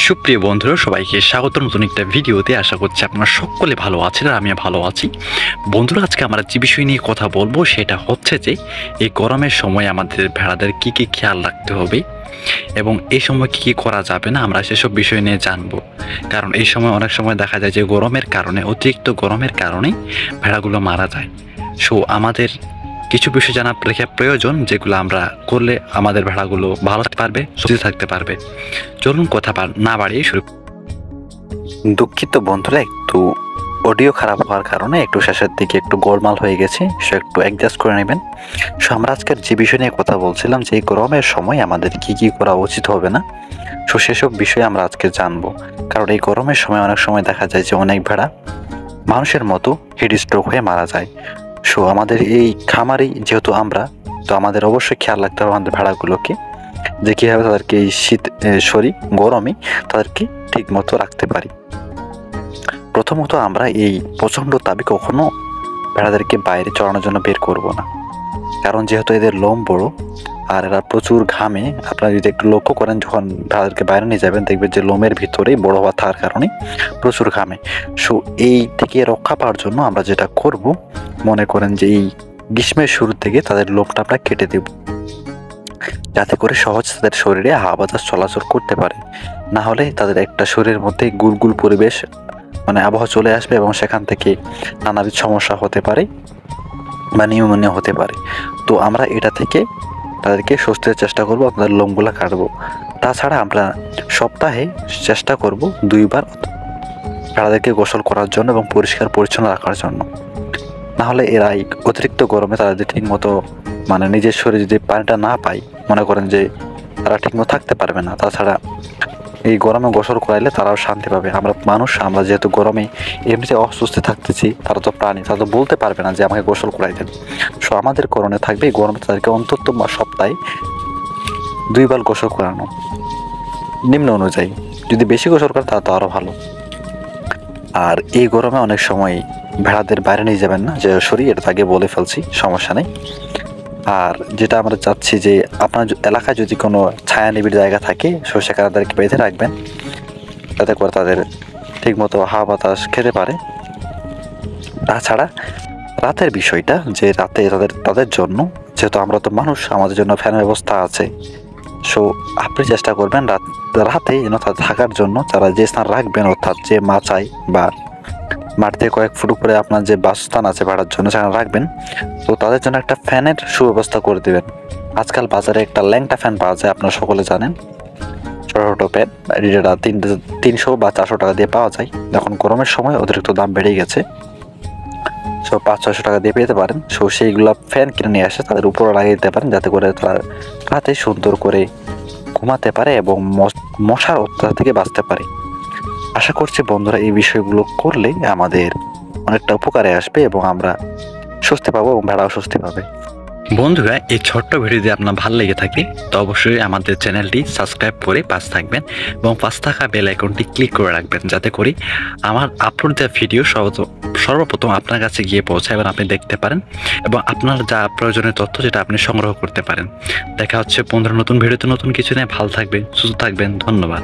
সুপ্রিয় বন্ধুরা, সবাইকে স্বাগত নতুন একটা ভিডিওতে। আশা করছি আপনারা সকলে ভালো আছেন আর আমিও ভালো আছি। বন্ধুরা, আজকে আমরা যে বিষয় নিয়ে কথা বলবো সেটা হচ্ছে যে এই গরমের সময় আমাদের ভেড়াদের কি কি খেয়াল রাখতে হবে এবং এই সময় কি কি করা যাবে না, আমরা সেসব বিষয় নিয়ে জানবো। কারণ এই সময় অনেক সময় দেখা যায় যে গরমের কারণে, অতিরিক্ত গরমের কারণে ভেড়াগুলো মারা যায়। সো আমাদের কিছু বিষয় জানা প্রয়োজন, যেগুলো আমরা করলে আমাদের ভেড়াগুলো ভালো থাকতে পারবে, সুস্থ থাকতে পারবে। চলুন কথা না বাড়িয়ে শুরু। দুঃখিত বন্ধুরা, একটু অডিও খারাপ হওয়ার কারণে একটু শেষের দিকে একটু গোলমাল হয়ে গেছে, সো একটু অ্যাডজাস্ট করে নেবেন। সো আমরা আজকের যে বিষয় নিয়ে কথা বলছিলাম যে এই গরমের সময় আমাদের কি কি করা উচিত হবে না, সো সেসব বিষয়ে আমরা আজকে জানবো। কারণ এই গরমের সময় অনেক সময় দেখা যায় যে অনেক ভেড়া মানুষের মতো হিট স্ট্রোক হয়ে মারা যায়। সো আমাদের এই খামারি যেহেতু আমরা, তো আমাদের অবশ্যই খেয়াল রাখতে হবে আমাদের ভেড়াগুলোকে, যে কীভাবে তাদেরকে এই গরমে তাদেরকে ঠিক মতো রাখতে পারি। প্রথমত, আমরা এই প্রচণ্ড তাপে কখনো ভেড়াদেরকে বাইরে চড়ানোর জন্য বের করব না। কারণ যেহেতু এদের লোম বড় আর এরা প্রচুর ঘামে, আপনারা যদি একটু লক্ষ্য করেন যখন ভেড়াদেরকে বাইরে নিয়ে যাবেন দেখবেন যে লোমের ভিতরেই বড় হওয়া থাকার কারণে প্রচুর ঘামে। সো এই থেকে রক্ষা পাওয়ার জন্য আমরা যেটা করব, মনে করেন যে এই গ্রীষ্মের শুরু থেকে তাদের লোমটা আমরা কেটে দেব, যাতে করে সহজ তাদের শরীরে হাওয়া বাতাস চলাচল করতে পারে। না হলে তাদের একটা শরীরের মধ্যে গুলগুল পরিবেশ আবহাওয়া চলে আসবে এবং সেখান থেকে নানাবিধ সমস্যা হতে পারে বা নিউমোনিয়া হতে পারে। তো আমরা এটা থেকে তাদেরকে স্বস্তির চেষ্টা করব, আপনাদের লোমগুলা কাটবো। তাছাড়া আমরা সপ্তাহে চেষ্টা করব 2 বার ভেড়াদেরকে গোসল করার জন্য এবং পরিষ্কার পরিচ্ছন্ন রাখার জন্য। না হলে এরা এই অতিরিক্ত গরমে তারা যদি ঠিক মতো নিজের শরীরে যদি পানিটা না পায়, মনে করেন যে তারা ঠিকমতো থাকতে পারবে না। তাছাড়া এই গরমে গোসল করাইলে তারাও শান্তি পাবে। আমরা মানুষ, আমরা যেহেতু গরমে এমনিতে অসুস্থ থাকতেছি, তারা তো প্রাণী, তারা তো বলতে পারবে না যে আমাকে গোসল করাই দেন। সো আমাদের করণে থাকবে এই গরমে তাদেরকে অন্তত সপ্তাহে 2 বার গোসল করানো, নিম্ন অনুযায়ী। যদি বেশি গোসল করে তাহলে তো আরও ভালো। আর এই গরমে অনেক সময় ভেড়াদের বাইরে নিয়ে যাবেন না, যে শরীর, এটা আগে বলে ফেলছি, সমস্যা নেই। আর যেটা আমরা চাচ্ছি যে আপনার এলাকায় যদি কোনো ছায়া নিবিড় জায়গা থাকে, সেখানে তাদেরকে বেঁধে রাখবেন, যাতে করে তাদের ঠিকমতো হাওয়া বাতাস খেতে পারে। তাছাড়া রাতের বিষয়টা, যে রাতে তাদের জন্য, যেহেতু আমরা তো মানুষ, আমাদের জন্য ফ্যানের ব্যবস্থা আছে। সো আপনি চেষ্টা করবেন রাতে যেন তাদের থাকার জন্য তারা যে স্থান রাখবেন, অর্থাৎ যে মাচায় বা মাঠ থেকে কয়েক ফুট উপরে আপনার যে বাসস্থান আছে ভাড়ার জন্য, সেখানে রাখবেন। তো তাদের জন্য একটা ফ্যানের সুব্যবস্থা করে দেবেন। আজকাল বাজারে একটা ল্যাংটা ফ্যান পাওয়া যায়, আপনারা সকলে জানেন, ছোটো ছোটো ফ্যান, এটা 300 বা 400 টাকা দিয়ে পাওয়া যায়। এখন গরমের সময় অতিরিক্ত দাম বেড়ে গেছে, সো 500-600 টাকা দিয়ে পেতে পারেন। সো সেইগুলো ফ্যান কিনে নিয়ে আসে তাদের উপরে লাগিয়ে দিতে পারেন, যাতে করে তারা রাতে সুন্দর করে ঘুমাতে পারে এবং মশার অত্যাচার থেকে বাঁচতে পারে। আশা করছি বন্ধুরা এই বিষয়গুলো করলে আমাদের অনেকটা উপকারে আসবে এবং আমরা স্বস্তি পাবো এবং ভেড়াও স্বস্তি পাবে। বন্ধুরা, এই ছোট্ট ভিডিও যদি আপনার ভালো লেগে থাকে তো অবশ্যই আমাদের চ্যানেলটি সাবস্ক্রাইব করে পাশে থাকবেন এবং পাশে থাকা বেল আইকনটি ক্লিক করে রাখবেন, যাতে করে আমার আপলোড দেওয়া ভিডিও সর্বপ্রথম আপনার কাছে গিয়ে পৌঁছায় এবং আপনি দেখতে পারেন এবং আপনার যা প্রয়োজনীয় তথ্য যেটা আপনি সংগ্রহ করতে পারেন। দেখা হচ্ছে বন্ধুরা নতুন ভিডিওতে নতুন কিছু নিয়ে। ভালো থাকবেন, সুস্থ থাকবেন, ধন্যবাদ।